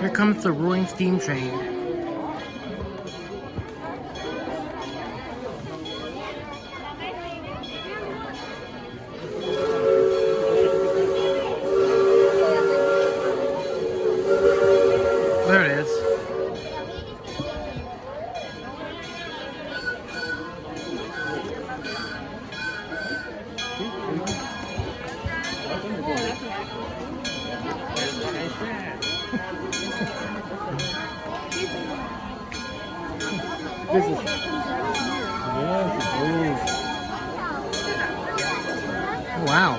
Here comes the rolling steam train. There it is. This is, yes, wow.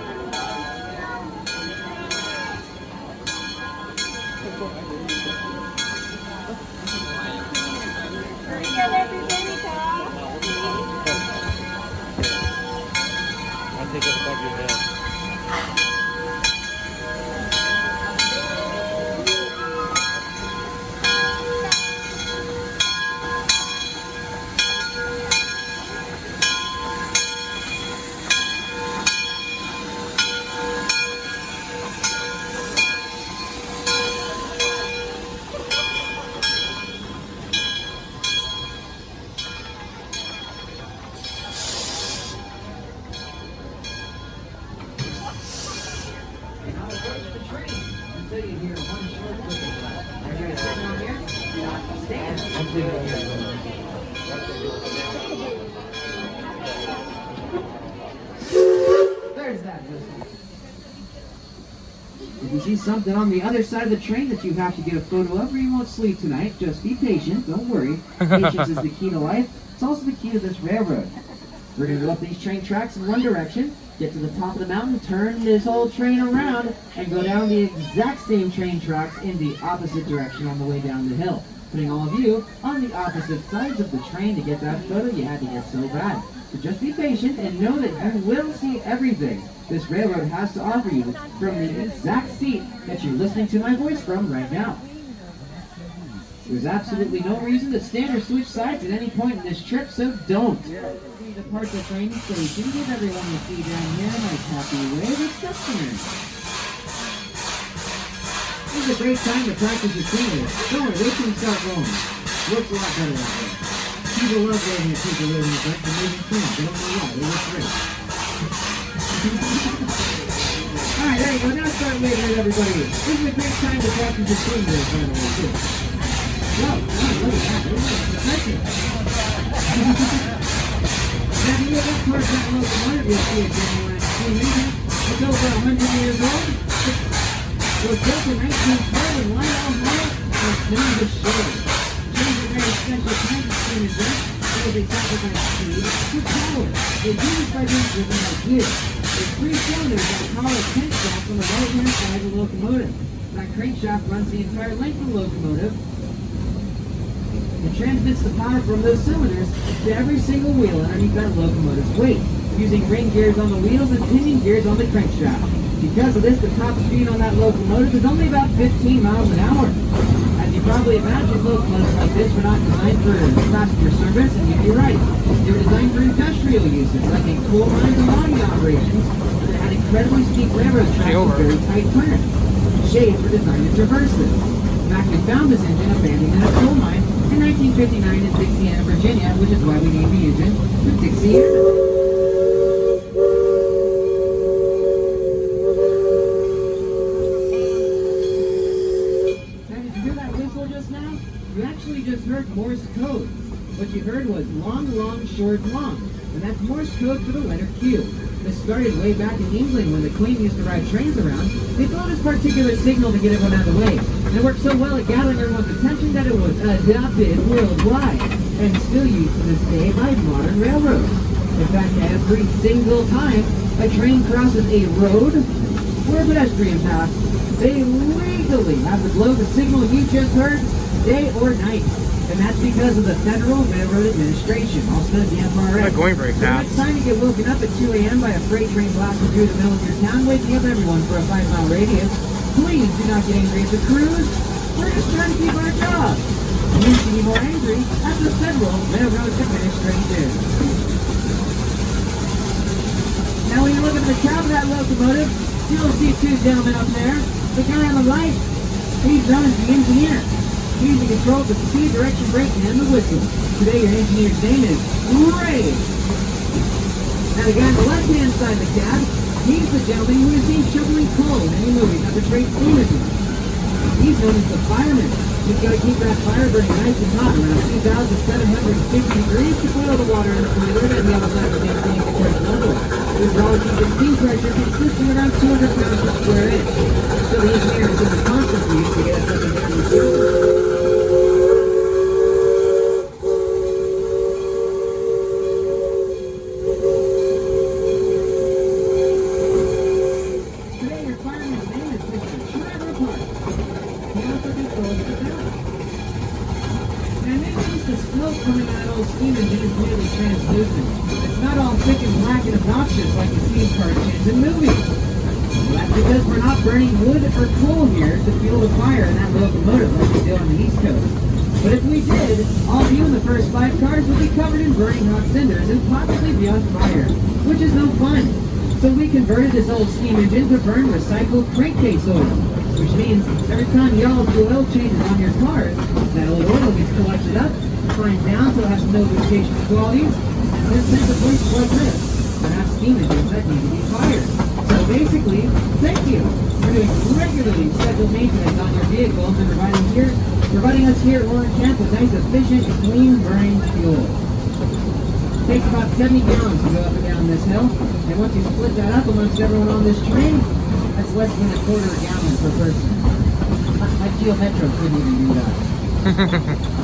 I'll take it above your head. There's that whistle. If you see something on the other side of the train that you have to get a photo of, or you won't sleep tonight, just be patient. Don't worry. Patience is the key to life. It's also the key to this railroad. We're going to go up these train tracks in one direction, get to the top of the mountain, turn this whole train around, and go down the exact same train tracks in the opposite direction on the way down the hill. Putting all of you on the opposite sides of the train to get that photo you had to get so bad. So just be patient and know that you will see everything this railroad has to offer you from the exact seat that you're listening to my voice from right now. There's absolutely no reason to stand or switch sides at any point in this trip, so don't. We depart the train station, give everyone you see down here a nice happy wave with customers. This is a great time to practice your singing. Don't worry, wait till you start rolling. Looks a lot better that way. People love waving at people waving at them and moving trains. I don't know why, they look great. Alright, there you go, now start waving at everybody. This is a great time to practice your singing, by the way, too. Whoa, look at that, look at that, thank you. Now, if you look up towards that locomotive, you'll see a genuine steam. It's over 100 years old. It was built in 1912 in Lionel Hall and it's known as shore. Trains are very special kinds of steam engines because they sacrifice speed to power. They're used by being driven by gears. There's 3 cylinders that power a crankshaft on the right-hand side of the locomotive. That crankshaft runs the entire length of the locomotive. It transmits the power from those cylinders to every single wheel underneath that locomotive's weight, using ring gears on the wheels and pinion gears on the crankshaft. Because of this, the top speed on that locomotive is only about 15 miles an hour. As you probably imagine, locomotives like this were not designed for passenger service, and you'd be right. They were designed for industrial uses, like in coal mines and logging operations, where they had incredibly steep railroad tracks and very tight turns. Shades were designed to traverse this. In fact, we found this engine abandoned in a coal mine in 1959 in Dixiana, Virginia, which is why we named the engine the Dixiana. Now, did you hear that whistle just now? You actually just heard Morse code. What you heard was long, long, short, long. And that's Morse code for the letter Q. This started way back in England when the Queen used to ride trains around. They thought this particular signal to get everyone out of the way. And it worked so well at gathering everyone's attention that it was adopted worldwide and still used to this day by modern railroads. In fact, every single time a train crosses a road or a pedestrian path, they legally have to blow the signal you just heard, day or night. And that's because of the Federal Railroad Administration, also the FRA. Not going very fast. So it's time to get woken up at 2 a.m. by a freight train blasting through the middle of your town, waking up everyone for a 5-mile radius. Please do not get angry at the crews. We're just trying to keep our job. You should be more angry at the Federal Railroad Administration. Now when you look at the top of that locomotive, you'll see 2 gentlemen up there. The guy on the right, He's known as the engineer. He's in control of the speed, direction, brake, and the whistle. Today, your engineer's name is Ray. Now, the guy on the left-hand side of the cab, he's the gentleman who is seen shoveling coal in any movies that portray steam. He's known as the fireman. He's got to keep that fire burning nice and hot, around 2,750 degrees to boil the water in the boiler and the other side of the maintain compressed level. This will keep the steam pressure consistent around 200 pounds per square inch. So the engineer is in the constant use to get us up and down the cylinder. Coming out of those steam engine is nearly translucent. It's not all thick and black and obnoxious like the steam car engines in movies. Well, that's because we're not burning wood or coal here to fuel the fire in that locomotive like we do on the East Coast. But if we did, all of you in the first 5 cars would be covered in burning hot cinders and possibly be on fire, which is no fun. So we converted this old steam engine to burn recycled crankcase oil, which means every time y'all do oil changes on your cars, that old oil gets collected up, fined down so it has no lubrication qualities, and then sent to places like this that have steam engines that need to be fired. So basically, thank you for doing regularly scheduled maintenance on your vehicles and providing us here at Warren Camp with nice, efficient, clean burning fuel. It takes about 70 gallons to go up and down this hill, and once you split that up amongst everyone on this train, that's less than a quarter a gallon per person. My Geo Metro couldn't even do that.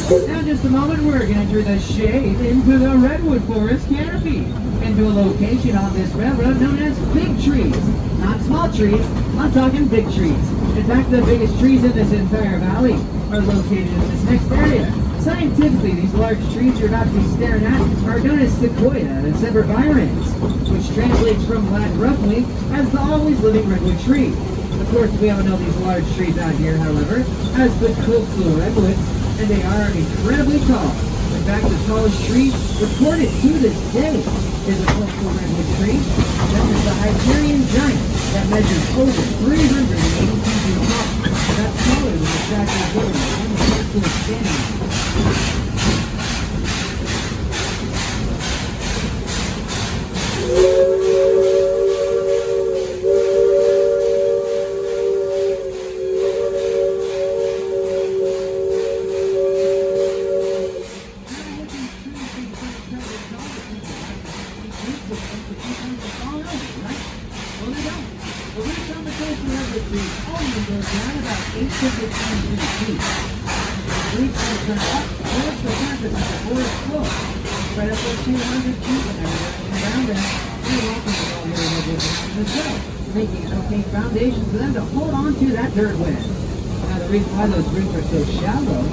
Now, in just a moment, we're going to enter the shade into the Redwood Forest canopy, into a location on this railroad known as big trees. Not small trees, I'm talking big trees. In fact, the biggest trees in this entire valley are located in this next area. Scientifically, these large trees you're about to be staring at are known as sequoia and sempervirens, which translates from Latin roughly as the always living redwood tree. Of course, we all know these large trees out here, however, as the coastal redwoods, and they are incredibly tall. In fact, the tallest tree recorded to this day is a coastal redwood tree, known as the Hyperion giant, that measures over 380 feet tall. That's taller than the Statue of Liberty and the Statue of Standing. Making an okay foundation for them to hold on to that dirt with. Now, the reason why those roots are so shallow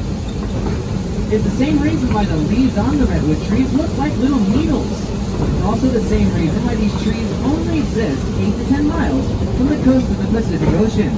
is the same reason why the leaves on the redwood trees look like little needles. It's also the same reason why these trees only exist 8 to 10 miles from the coast of the Pacific Ocean.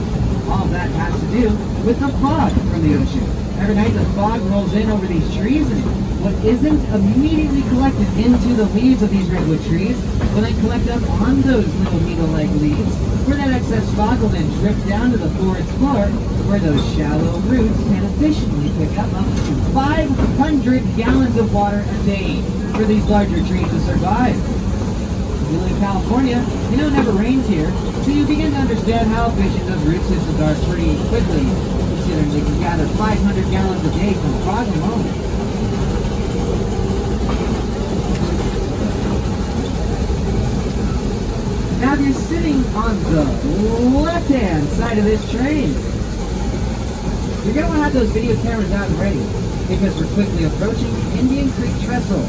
All of that has to do with the fog from the ocean. Every night the fog rolls in over these trees, and what isn't immediately collected into the leaves of these redwood trees will then collect up on those little needle-like leaves, where that excess fog will then drip down to the forest floor, where those shallow roots can efficiently pick up to 500 gallons of water a day for these larger trees to survive. You live in California, you know it never rains here, so you begin to understand how efficient those root systems are pretty quickly, considering they can gather 500 gallons a day from fog alone. Now if you're sitting on the left-hand side of this train, you're going to want to have those video cameras out and ready, because we're quickly approaching Indian Creek Trestle.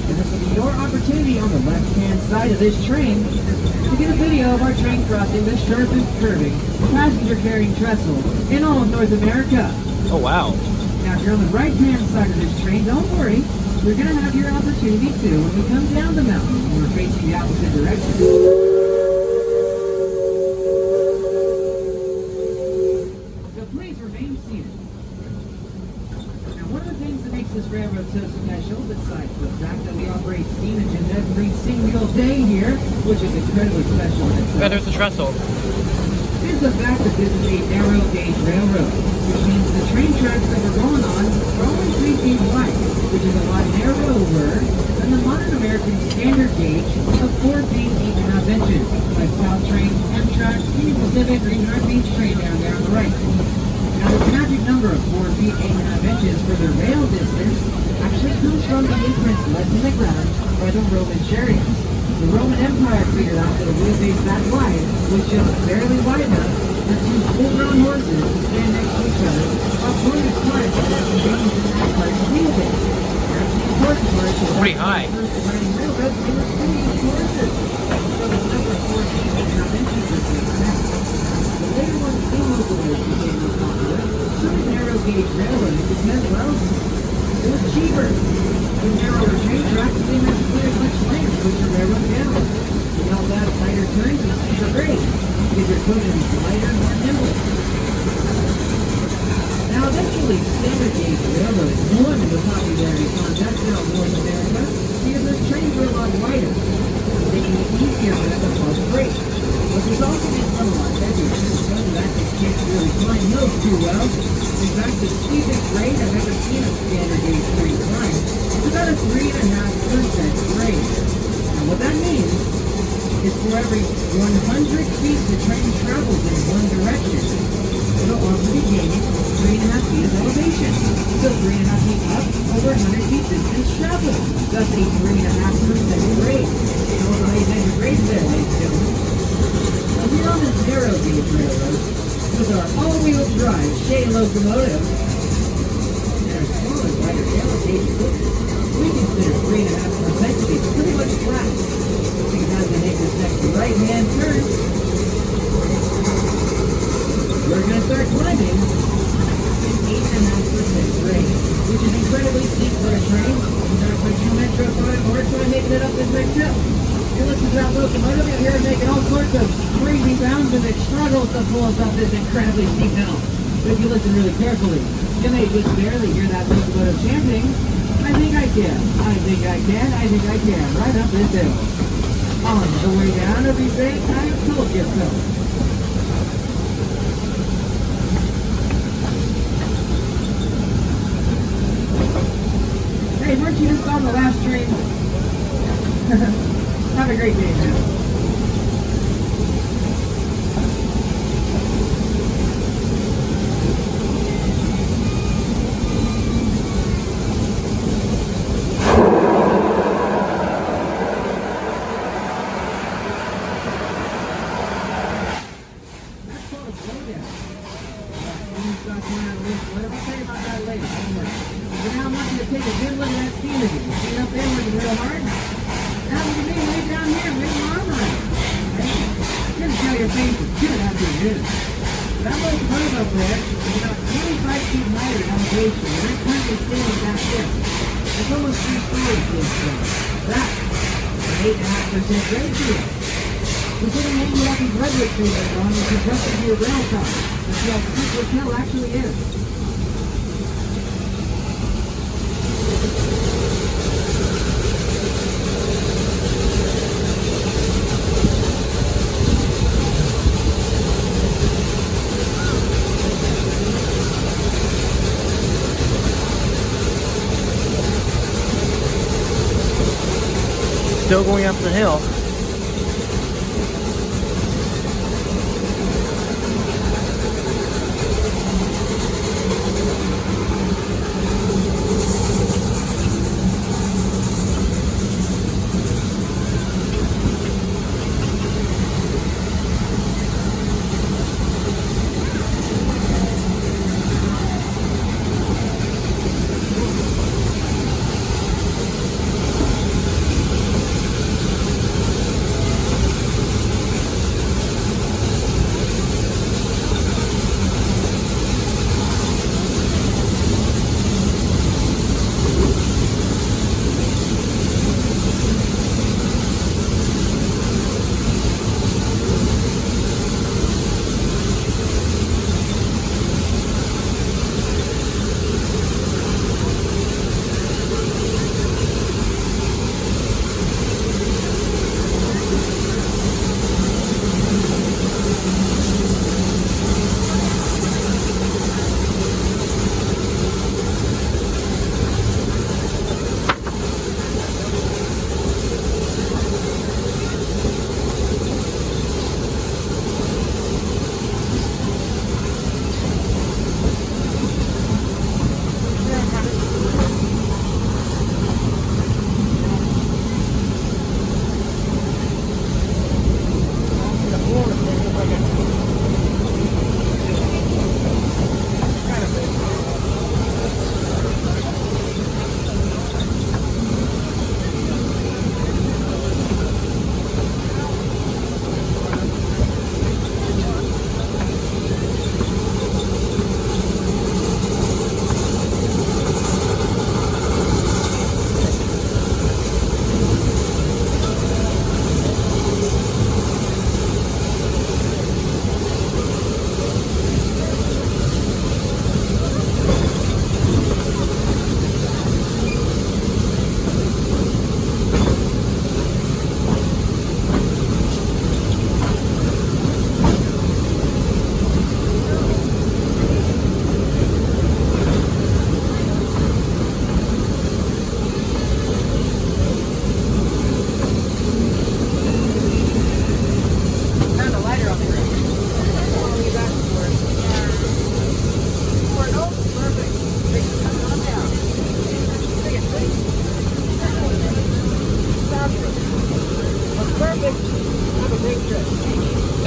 And this will be your opportunity on the left-hand side of this train to get a video of our train crossing the sharp and curving passenger-carrying trestle in all of North America. Oh, wow. Now, if you're on the right-hand side of this train, don't worry. We're going to have your opportunity, too, when we come down the mountain and we're facing the opposite direction. This railroad so special, besides the fact that we operate steam engines every single day here, which is incredibly special in itself. Yeah, there's the trestle. Is is the fact that this is a narrow gauge railroad, which means the train tracks that we're going on are only 3 feet wide, which is a lot narrower than the modern American standard gauge of 4 feet 8.5 inches, like South Train, Amtrak, Union Pacific, or even our beach train down there on the right. Now, this magic number of 4 feet 8.5 inches for the rail distance actually comes from the imprints left in the ground by the Roman chariots. The Roman Empire figured out that a wheelbase that wide was just barely wide enough for 2 full-grown horses to stand next to each other while pulling a cart that has contained in that cart's wheelbase. That's the important part. Pretty high. Riding railroads, they were pretty easy horses. So the number 4 feet 8.5 inches was correct. The later one, steam locomotives became more popular, so did narrow gauge railroads because, well, it was cheaper. With narrower train tracks, they didn't have to clear as much land to push the railroad down. They also had tighter turns and steeper grades, because your equipment was lighter and more nimble. Now, eventually, standard gauge railroads won the popularity contest in North America because their trains were a lot wider, making it easier for them to pump freight. But there's also been some lot heavier, because of that they can't really climb hills too well. In fact, the steepest grade I've ever seen a standard gauge train climb is about a 3.5% grade. Now, what that means is for every 100 feet the train travels in one direction, it'll also be gaining 3.5 feet of elevation. So 3.5 feet up over 100 feet distance traveled. That's a 3.5% grade. So what the ladies and grades there, ladies and gentlemen. Now we're on this narrow gauge railroad with our all-wheel drive Shay locomotive and our smaller, lighter yellow gauge equipment. We consider 3.5% to be pretty much flat. Because as I make this next right-hand turn, we're going to start climbing an 8.5% grade, which is incredibly steep for a train. We're not quite sure metro time or try making it up this next hill. If you listen to that locomotive, you'll hear it making all sorts of crazy sounds as it struggles to pull us up this incredibly steep hill. But if you listen really carefully, you may just barely hear that locomotive chanting, I think I can, I think I can, I think I can, right up this hill. On the way down, it'll be saying, I told you so. Hey, weren't you just on the last train? Have a great day, man. Considering that you have these Redwood Steam on, you can trust it to your rail car. That's how steep this hill actually is. Still going up the hill.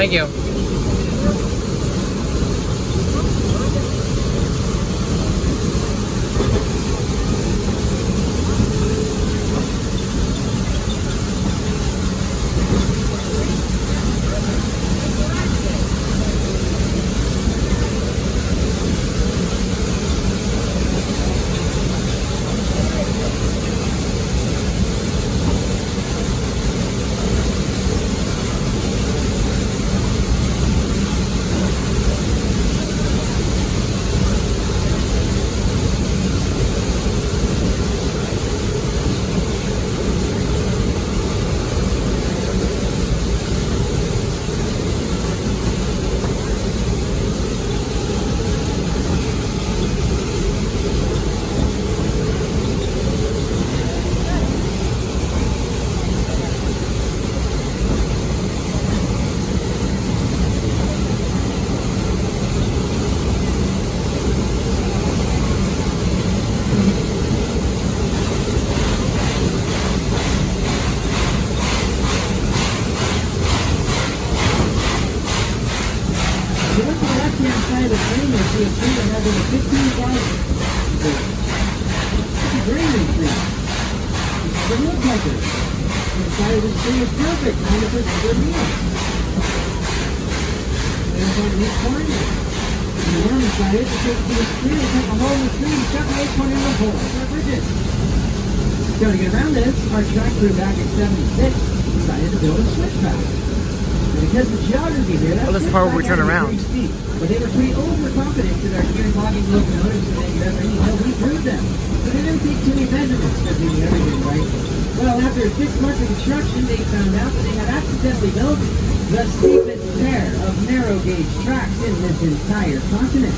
Thank you. So to get around this, our track crew back in 76 decided to build a switchback. And because the geography here, that this is the part where we turn around. Pretty steep, but they were pretty overconfident that our gear logging locomotives would make it up any hill we proved them. So they didn't take too many measurements to do everything right. Well, after 6 months of construction, they found out that they had accidentally built the steepest pair of narrow gauge tracks in this entire continent.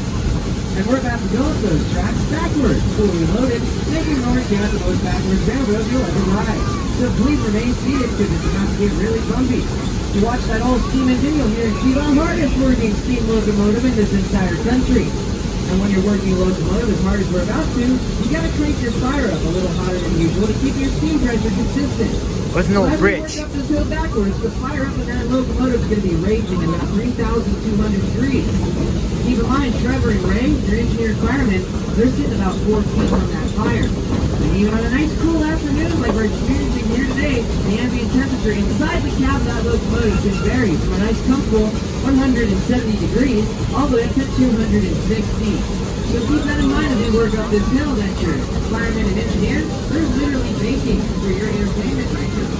And we're about to go up those tracks backwards, fully loaded, making North out the most backwards railroad you'll ever ride. So please remain seated because it's about to get really bumpy. To watch that old steam engine, you'll hear it be the hardest working steam locomotive in this entire country. And when you're working a locomotive as hard as we're about to, you gotta crank your fire up a little hotter than usual to keep your steam pressure consistent. What's an old bridge? As we work up this hill backwards, the fire up in that locomotive is going to be raging at about 3,200 degrees. Keep in mind, Trevor and Ray, your engineered firemen, they're sitting about 4 feet on that fire. And even on a nice cool afternoon like we're experiencing here today, the ambient temperature inside the cab of that locomotive can vary from a nice comfortable 170 degrees all the way up to 260. So keep that in mind as we work up this hill that your firemen and engineers, they're literally baking for your entertainment right now.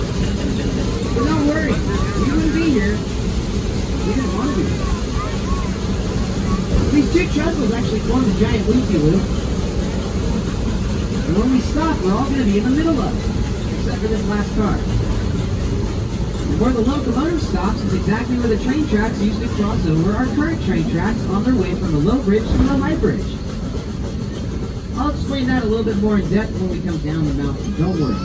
But don't worry, we wouldn't be here. We didn't want to be here. These two trestles actually form a giant loopy-loop. And when we stop, we're all going to be in the middle of it, except for this last car. And where the locomotive stops is exactly where the train tracks usually cross over our current train tracks on their way from the low bridge to the high bridge. I'll explain that a little bit more in depth when we come down the mountain. Don't worry.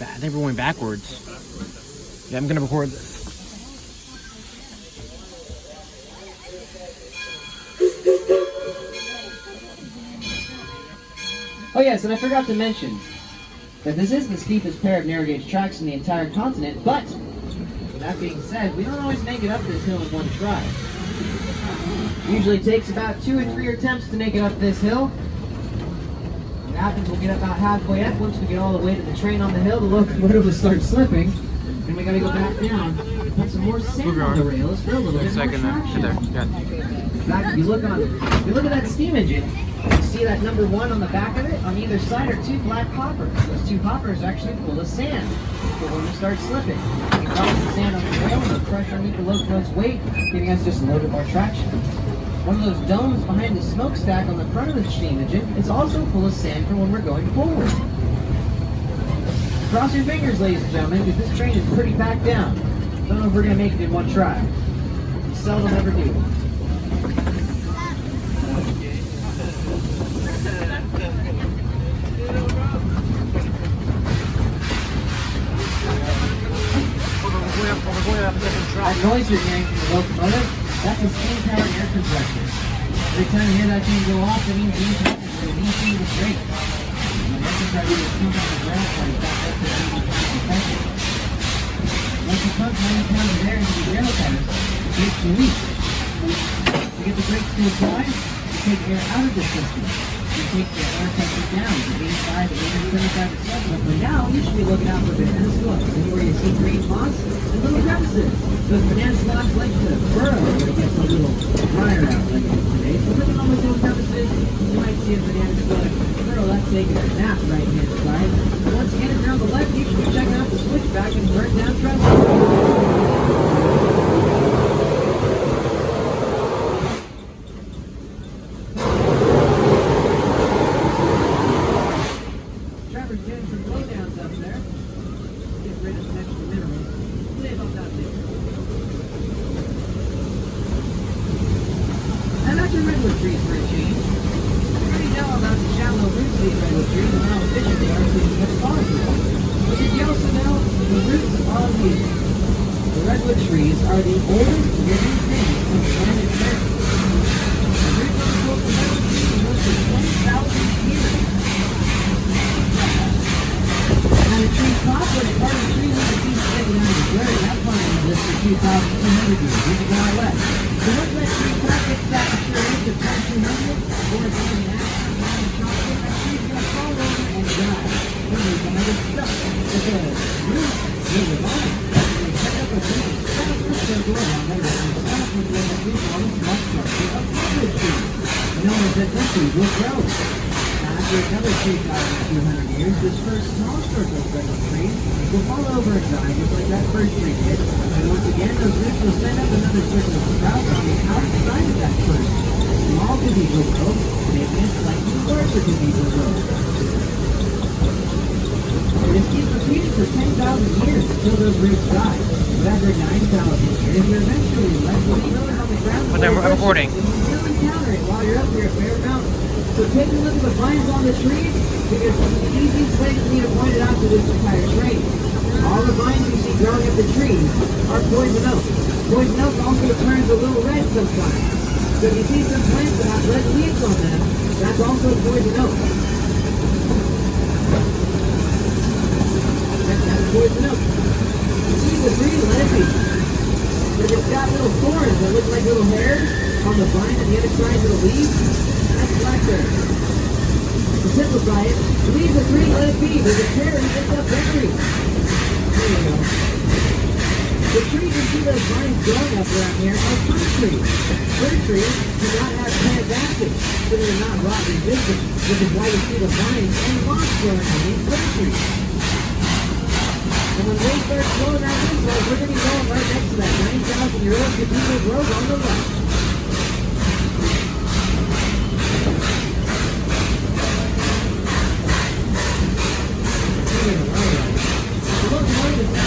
I think we're going backwards. Yeah, I'm gonna record this. Oh yes, and I forgot to mention that this is the steepest pair of narrow gauge tracks in the entire continent, but with that being said, we don't always make it up this hill in one try. Usually takes about 2 or 3 attempts to make it up this hill. What happens, we'll get about halfway up. Once we get all the way to the train on the hill, the locomotive will start slipping, and we gotta go back down, put some more sand on the rails for a little bit more traction. In fact, if you look at that steam engine, you see that number 1 on the back of it? On either side are 2 black hoppers. Those 2 hoppers are actually full of sand. So when we start slipping, we drop the sand on the rail and the pressure underneath the locomotive's weight, giving us just a little bit more traction. One of those domes behind the smokestack on the front of the steam engine is also full of sand for when we're going forward. Cross your fingers, ladies and gentlemen, because this train is pretty packed down. Don't know if we're going to make it in one try. We seldom ever do. That noise you're hearing from the locomotive, that's a steam-powered air compressor. Every time you hear that thing go off, it means the engine is so it needs to be great. And the necessary is come on the ground like back up to 80 pounds of pressure. Once you pump 90 pounds of air into the rail tires, it takes a week. To get the brakes to apply, you take air out of the system. You take the air pressure down to 85 to 875 etc. But now you should be looking out for banana slugs, anywhere you see green moss and little crevices. Those banana slugs like to burrow when it gets a little drier out like it is today. So looking on those little crevices, you might see a banana slug burrow. That's taking a nap right hand side. Once again, if you're on the left, you should be checking out the switchback and burn down Trestles. Getting some blowdowns up there. Get rid of some extra minerals. Save up that there. And that's your redwood trees for a change. You already know about the shallow roots of these redwood trees and how efficient they are to respond to them. But did you also know the roots of the redwood trees are the oldest living things on planet Earth? The roots of the redwood trees are more than 20,000 years. Now the tree top, when it's part of the tree, when the trees sticking out of the dirt, that pine lives for 2,200 years. Here's a guy left. So once that tree top gets that mature age of 2,200, or it's in the action of the chocolate, that tree's going to fall over and die. And there's another stuff. It's a root with a vine. They pick up a tree and stop the circle around there, and stop with what we call the small structure of redwood trees. Known as that this tree will grow. After another 2,200 years, this first small circle of redwood trees will fall over and die just like that first tree did. And once again, those roots will send up another circle of sprouts on the outside of that first small cathedral grove, making it slightly larger cathedral grove. And this keeps repeating for 10,000 years until those roots die. But after 9,000 years, you're eventually left with growing on the ground. But I'm recording. And you'll encounter it while you're up here at Bear Mountain. So take a look at the vines on the trees, because it's the easiest way for me to point it out to this entire train. All the vines you see growing up the trees are poison oak. Poison oak also turns a little red sometimes. So if you see some plants that have red leaves on them, that's also poison oak. That's poison oak. You see the tree, let it be. But it's got little thorns that look like little hairs on the vine and the other side of the leaves. That's blackberry. To simplify it, leave the tree, let it be. There's a cherry, it's a berry. There you go. The trees you see those vines growing up around here are fir trees. Fir trees do not have plant acid, so they're not rot resistant, which is why you see the vines and moss growing on these fir trees. And when we start slowing out this way, we're going to be going right next to that 9,000-year-old cathedral grove on the left. The locomotive is now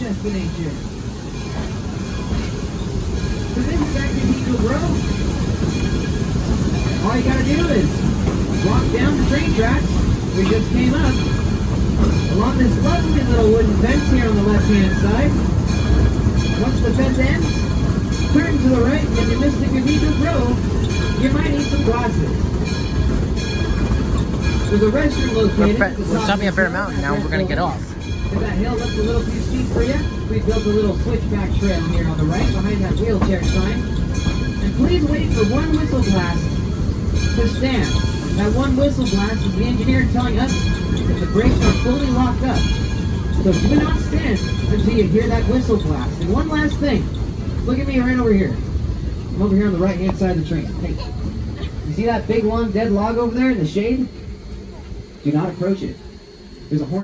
destination. So this is that cathedral grove. All you gotta do is walk down the train tracks we just came up, along this lovely little wooden fence here on the left-hand side. Once the fence ends, turn to the right, and if you miss the cathedral grove, you might need some glasses. There's a restroom located. We're stopping at Bear Mountain now. We're gonna get off. If that hill looks a little too steep for you, we built a little switchback trail here on the right behind that wheelchair sign. And please wait for one whistle blast to stand. That one whistle blast is the engineer telling us that the brakes are fully locked up. So do not stand until you hear that whistle blast. And one last thing, look at me right over here. I'm over here on the right hand side of the train. Hey, you see that big long dead log over there in the shade? Do not approach it. There's a horn.